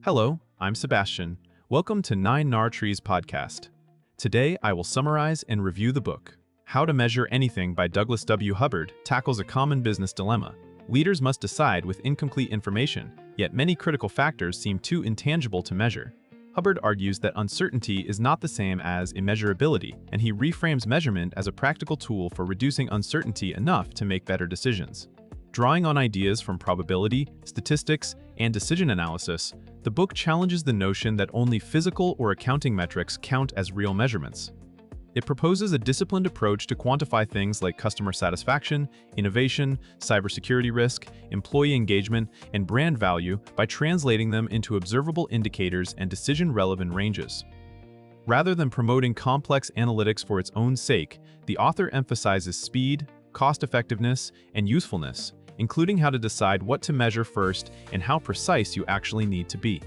Hello, I'm Sebastian. Welcome to 9 Trees podcast. Today, I will summarize and review the book. How to Measure Anything by Douglas W. Hubbard tackles a common business dilemma. Leaders must decide with incomplete information, yet many critical factors seem too intangible to measure. Hubbard argues that uncertainty is not the same as immeasurability, and he reframes measurement as a practical tool for reducing uncertainty enough to make better decisions. Drawing on ideas from probability, statistics, and decision analysis, the book challenges the notion that only physical or accounting metrics count as real measurements. It proposes a disciplined approach to quantify things like customer satisfaction, innovation, cybersecurity risk, employee engagement, and brand value by translating them into observable indicators and decision-relevant ranges. Rather than promoting complex analytics for its own sake, the author emphasizes speed, cost-effectiveness, and usefulness, including how to decide what to measure first and how precise you actually need to be.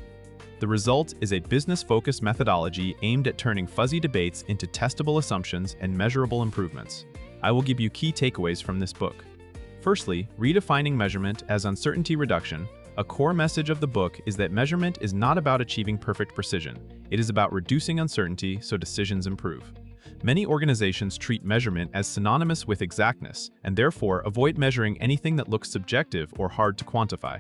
The result is a business-focused methodology aimed at turning fuzzy debates into testable assumptions and measurable improvements. I will give you key takeaways from this book. Firstly, redefining measurement as uncertainty reduction. A core message of the book is that measurement is not about achieving perfect precision. It is about reducing uncertainty so decisions improve. Many organizations treat measurement as synonymous with exactness, and therefore avoid measuring anything that looks subjective or hard to quantify.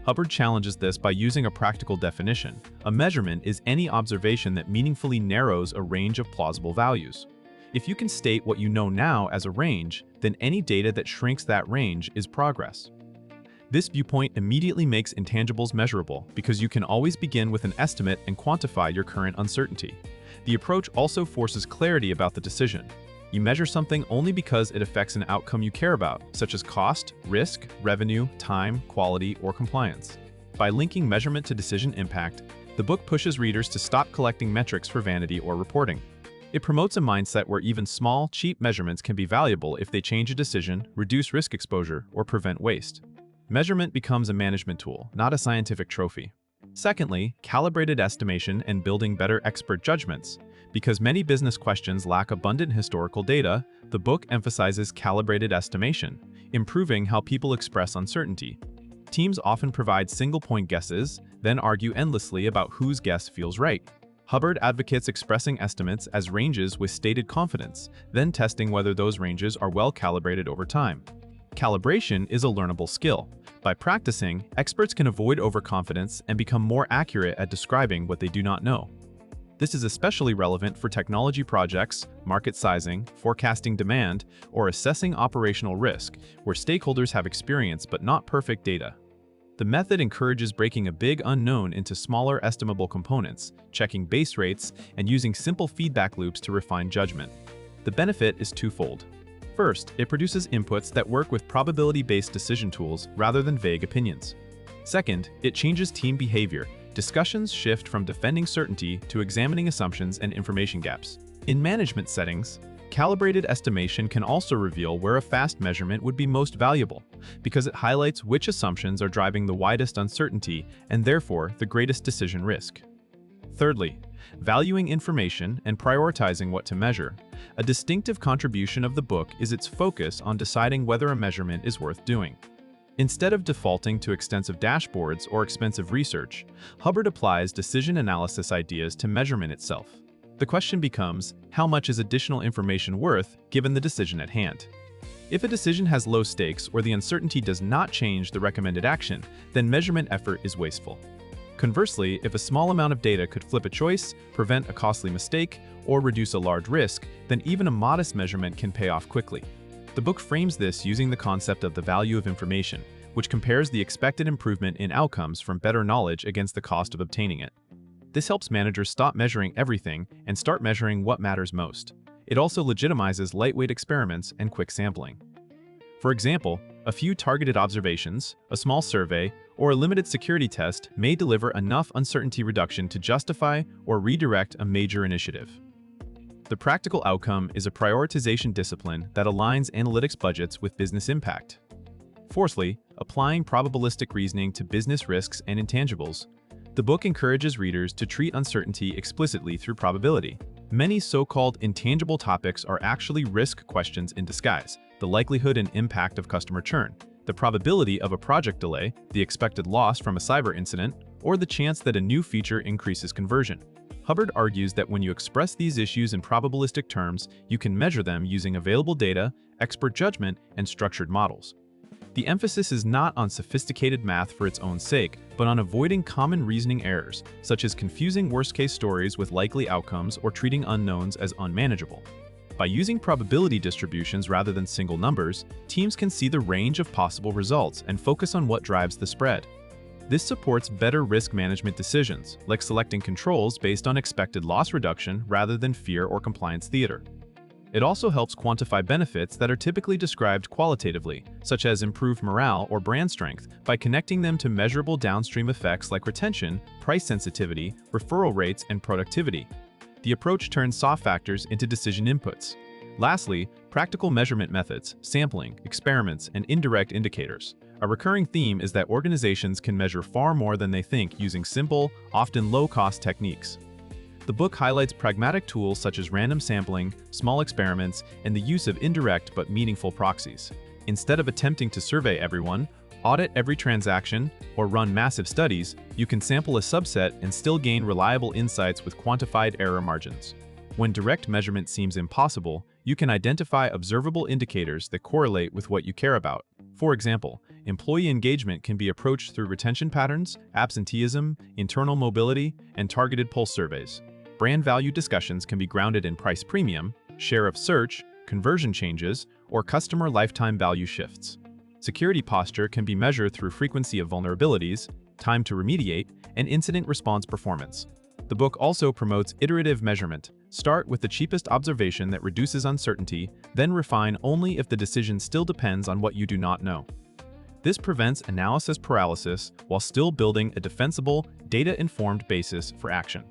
Hubbard challenges this by using a practical definition. A measurement is any observation that meaningfully narrows a range of plausible values. If you can state what you know now as a range, then any data that shrinks that range is progress. This viewpoint immediately makes intangibles measurable because you can always begin with an estimate and quantify your current uncertainty. The approach also forces clarity about the decision. You measure something only because it affects an outcome you care about, such as cost, risk, revenue, time, quality, or compliance. By linking measurement to decision impact, the book pushes readers to stop collecting metrics for vanity or reporting. It promotes a mindset where even small, cheap measurements can be valuable if they change a decision, reduce risk exposure, or prevent waste. Measurement becomes a management tool, not a scientific trophy. Secondly, calibrated estimation and building better expert judgments. Because many business questions lack abundant historical data, the book emphasizes calibrated estimation, improving how people express uncertainty. Teams often provide single-point guesses, then argue endlessly about whose guess feels right. Hubbard advocates expressing estimates as ranges with stated confidence, then testing whether those ranges are well calibrated over time. Calibration is a learnable skill. By practicing, experts can avoid overconfidence and become more accurate at describing what they do not know. This is especially relevant for technology projects, market sizing, forecasting demand, or assessing operational risk, where stakeholders have experience but not perfect data. The method encourages breaking a big unknown into smaller estimable components, checking base rates, and using simple feedback loops to refine judgment. The benefit is twofold. First, it produces inputs that work with probability-based decision tools rather than vague opinions. Second, it changes team behavior. Discussions shift from defending certainty to examining assumptions and information gaps. In management settings, calibrated estimation can also reveal where a fast measurement would be most valuable, because it highlights which assumptions are driving the widest uncertainty and therefore the greatest decision risk. Thirdly, valuing information and prioritizing what to measure. A distinctive contribution of the book is its focus on deciding whether a measurement is worth doing. Instead of defaulting to extensive dashboards or expensive research, Hubbard applies decision analysis ideas to measurement itself. The question becomes, how much is additional information worth given the decision at hand? If a decision has low stakes or the uncertainty does not change the recommended action, then measurement effort is wasteful. Conversely, if a small amount of data could flip a choice, prevent a costly mistake, or reduce a large risk, then even a modest measurement can pay off quickly. The book frames this using the concept of the value of information, which compares the expected improvement in outcomes from better knowledge against the cost of obtaining it. This helps managers stop measuring everything and start measuring what matters most. It also legitimizes lightweight experiments and quick sampling. For example, a few targeted observations, a small survey, or a limited security test may deliver enough uncertainty reduction to justify or redirect a major initiative. The practical outcome is a prioritization discipline that aligns analytics budgets with business impact. Fourthly, applying probabilistic reasoning to business risks and intangibles. The book encourages readers to treat uncertainty explicitly through probability. Many so-called intangible topics are actually risk questions in disguise: the likelihood and impact of customer churn, the probability of a project delay, the expected loss from a cyber incident, or the chance that a new feature increases conversion. Hubbard argues that when you express these issues in probabilistic terms, you can measure them using available data, expert judgment, and structured models. The emphasis is not on sophisticated math for its own sake, but on avoiding common reasoning errors, such as confusing worst-case stories with likely outcomes or treating unknowns as unmanageable. By using probability distributions rather than single numbers, teams can see the range of possible results and focus on what drives the spread. This supports better risk management decisions, like selecting controls based on expected loss reduction rather than fear or compliance theater. It also helps quantify benefits that are typically described qualitatively, such as improved morale or brand strength, by connecting them to measurable downstream effects like retention, price sensitivity, referral rates, and productivity. The approach turns soft factors into decision inputs. Lastly, practical measurement methods, sampling, experiments, and indirect indicators. A recurring theme is that organizations can measure far more than they think using simple, often low-cost techniques. The book highlights pragmatic tools such as random sampling, small experiments, and the use of indirect but meaningful proxies. Instead of attempting to survey everyone, audit every transaction, or run massive studies, you can sample a subset and still gain reliable insights with quantified error margins. When direct measurement seems impossible, you can identify observable indicators that correlate with what you care about. For example, employee engagement can be approached through retention patterns, absenteeism, internal mobility, and targeted pulse surveys. Brand value discussions can be grounded in price premium, share of search, conversion changes, or customer lifetime value shifts. Security posture can be measured through frequency of vulnerabilities, time to remediate, and incident response performance. The book also promotes iterative measurement. Start with the cheapest observation that reduces uncertainty, then refine only if the decision still depends on what you do not know. This prevents analysis paralysis while still building a defensible, data-informed basis for action.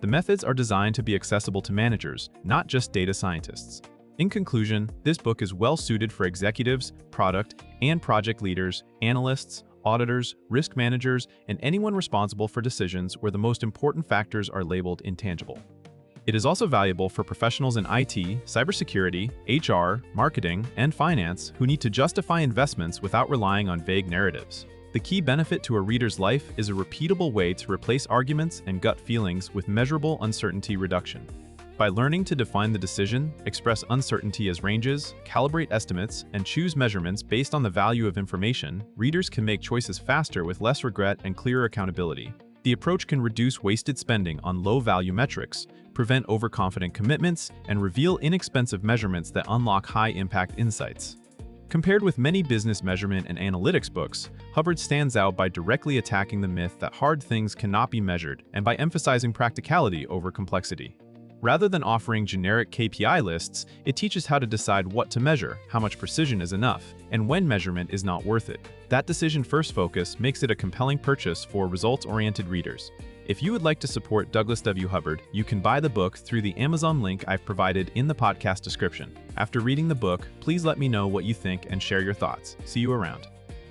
The methods are designed to be accessible to managers, not just data scientists. In conclusion, this book is well-suited for executives, product and project leaders, analysts, auditors, risk managers, and anyone responsible for decisions where the most important factors are labeled intangible. It is also valuable for professionals in IT, cybersecurity, HR, marketing, and finance who need to justify investments without relying on vague narratives. The key benefit to a reader's life is a repeatable way to replace arguments and gut feelings with measurable uncertainty reduction. By learning to define the decision, express uncertainty as ranges, calibrate estimates, and choose measurements based on the value of information, readers can make choices faster with less regret and clearer accountability. The approach can reduce wasted spending on low-value metrics, prevent overconfident commitments, and reveal inexpensive measurements that unlock high-impact insights. Compared with many business measurement and analytics books, Hubbard stands out by directly attacking the myth that hard things cannot be measured and by emphasizing practicality over complexity. Rather than offering generic KPI lists, it teaches how to decide what to measure, how much precision is enough, and when measurement is not worth it. That decision-first focus makes it a compelling purchase for results-oriented readers. If you would like to support Douglas W. Hubbard, you can buy the book through the Amazon link I've provided in the podcast description. After reading the book, please let me know what you think and share your thoughts. See you around.